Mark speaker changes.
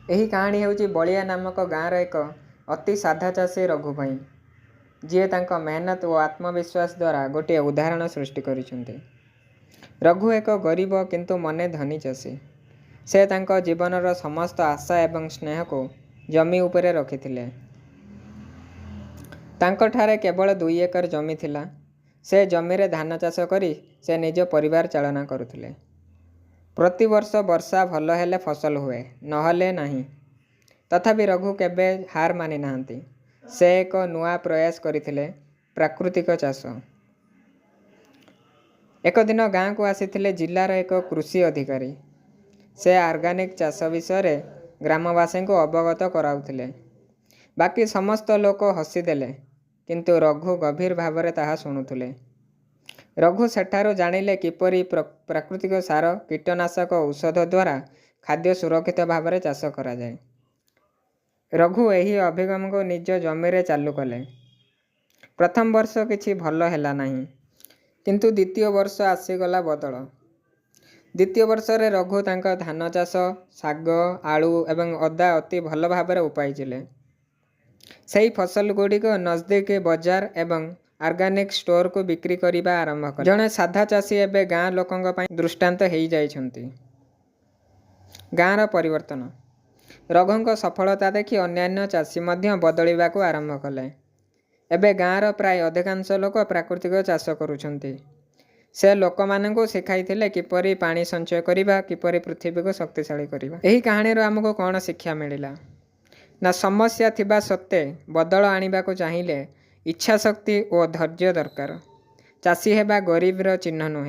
Speaker 1: ଏହି କାହାଣୀ ହେଉଛି ବଳିଆ ନାମକ ଗାଁର ଏକ ଅତି ସାଧା ଚାଷୀ ରଘୁ ପାଇଁ, ଯିଏ ତାଙ୍କ ମେହନତ ଓ ଆତ୍ମବିଶ୍ୱାସ ଦ୍ୱାରା ଗୋଟିଏ ଉଦାହରଣ ସୃଷ୍ଟି କରିଛନ୍ତି। ରଘୁ ଏକ ଗରିବ କିନ୍ତୁ ମନେ ଧନୀ ଚାଷୀ। ସେ ତାଙ୍କ ଜୀବନର ସମସ୍ତ ଆଶା ଏବଂ ସ୍ନେହକୁ ଜମି ଉପରେ ରଖିଥିଲେ। ତାଙ୍କଠାରେ କେବଳ 2 ଏକର ଜମି ଥିଲା। ସେ ଜମିରେ ଧାନ ଚାଷ କରି ସେ ନିଜ ପରିବାର ଚାଳନା କରୁଥିଲେ। ପ୍ରତିବର୍ଷ ବର୍ଷା ଭଲ ହେଲେ ଫସଲ ହୁଏ, ନହେଲେ ନାହିଁ। ତଥାପି ରଘୁ କେବେ ହାର ମାନି ନାହାନ୍ତି। ସେ ଏକ ନୂଆ ପ୍ରୟାସ କରିଥିଲେ, ପ୍ରାକୃତିକ ଚାଷ। ଏକ ଦିନ ଗାଁକୁ ଆସିଥିଲେ ଜିଲ୍ଲାର ଏକ କୃଷି ଅଧିକାରୀ। ସେ ଅର୍ଗାନିକ ଚାଷ ବିଷୟରେ ଗ୍ରାମବାସୀଙ୍କୁ ଅବଗତ କରାଉଥିଲେ। ବାକି ସମସ୍ତ ଲୋକ ହସିଦେଲେ, କିନ୍ତୁ ରଘୁ ଗଭୀର ଭାବରେ ତାହା ଶୁଣୁଥିଲେ। ରଘୁ ସେଠାରୁ ଜାଣିଲେ କିପରି ପ୍ରାକୃତିକ ସାର, କୀଟନାଶକ ଔଷଧ ଦ୍ୱାରା ଖାଦ୍ୟ ସୁରକ୍ଷିତ ଭାବରେ ଚାଷ କରାଯାଏ। ରଘୁ ଏହି ଅଭିଗମକୁ ନିଜ ଜମିରେ ଚାଲୁ କଲେ। ପ୍ରଥମ ବର୍ଷ କିଛି ଭଲ ହେଲା ନାହିଁ, କିନ୍ତୁ ଦ୍ୱିତୀୟ ବର୍ଷ ଆସିଗଲା ବଦଳ। ଦ୍ୱିତୀୟ ବର୍ଷରେ ରଘୁ ତାଙ୍କ ଧାନ ଚାଷ, ଶାଗ, ଆଳୁ ଏବଂ ଅଦା ଅତି ଭଲ ଭାବରେ ଉପାଇଥିଲେ। ସେହି ଫସଲଗୁଡ଼ିକ ନଜଦିକ ବଜାର ଏବଂ ଅର୍ଗାନିକ ଷ୍ଟୋରକୁ ବିକ୍ରି କରିବା ଆରମ୍ଭ କଲେ। ଜଣେ ସାଧା ଚାଷୀ ଏବେ ଗାଁ ଲୋକଙ୍କ ପାଇଁ ଦୃଷ୍ଟାନ୍ତ ହୋଇଯାଇଛନ୍ତି। ଗାଁର ପରିବର୍ତ୍ତନ। ରଘୁଙ୍କ ସଫଳତା ଦେଖି ଅନ୍ୟାନ୍ୟ ଚାଷୀ ମଧ୍ୟ ବଦଳିବାକୁ ଆରମ୍ଭ କଲେ। ଏବେ ଗାଁର ପ୍ରାୟ ଅଧିକାଂଶ ଲୋକ ପ୍ରାକୃତିକ ଚାଷ କରୁଛନ୍ତି। ସେ ଲୋକମାନଙ୍କୁ ଶିଖାଇଥିଲେ କିପରି ପାଣି ସଞ୍ଚୟ କରିବା, କିପରି ପୃଥିବୀକୁ ଶକ୍ତିଶାଳୀ କରିବା। ଏହି କାହାଣୀରୁ ଆମକୁ କ'ଣ ଶିକ୍ଷା ମିଳିଲା? ନା, ସମସ୍ୟା ଥିବା ସତ୍ତ୍ୱେ ବଦଳ ଆଣିବାକୁ ଚାହିଁଲେ ଇଚ୍ଛାଶକ୍ତି ଓ ଧୈର୍ଯ୍ୟ ଦରକାର। ଚାଷୀ ହେବା ଗରିବର ଚିହ୍ନ ନୁହେଁ।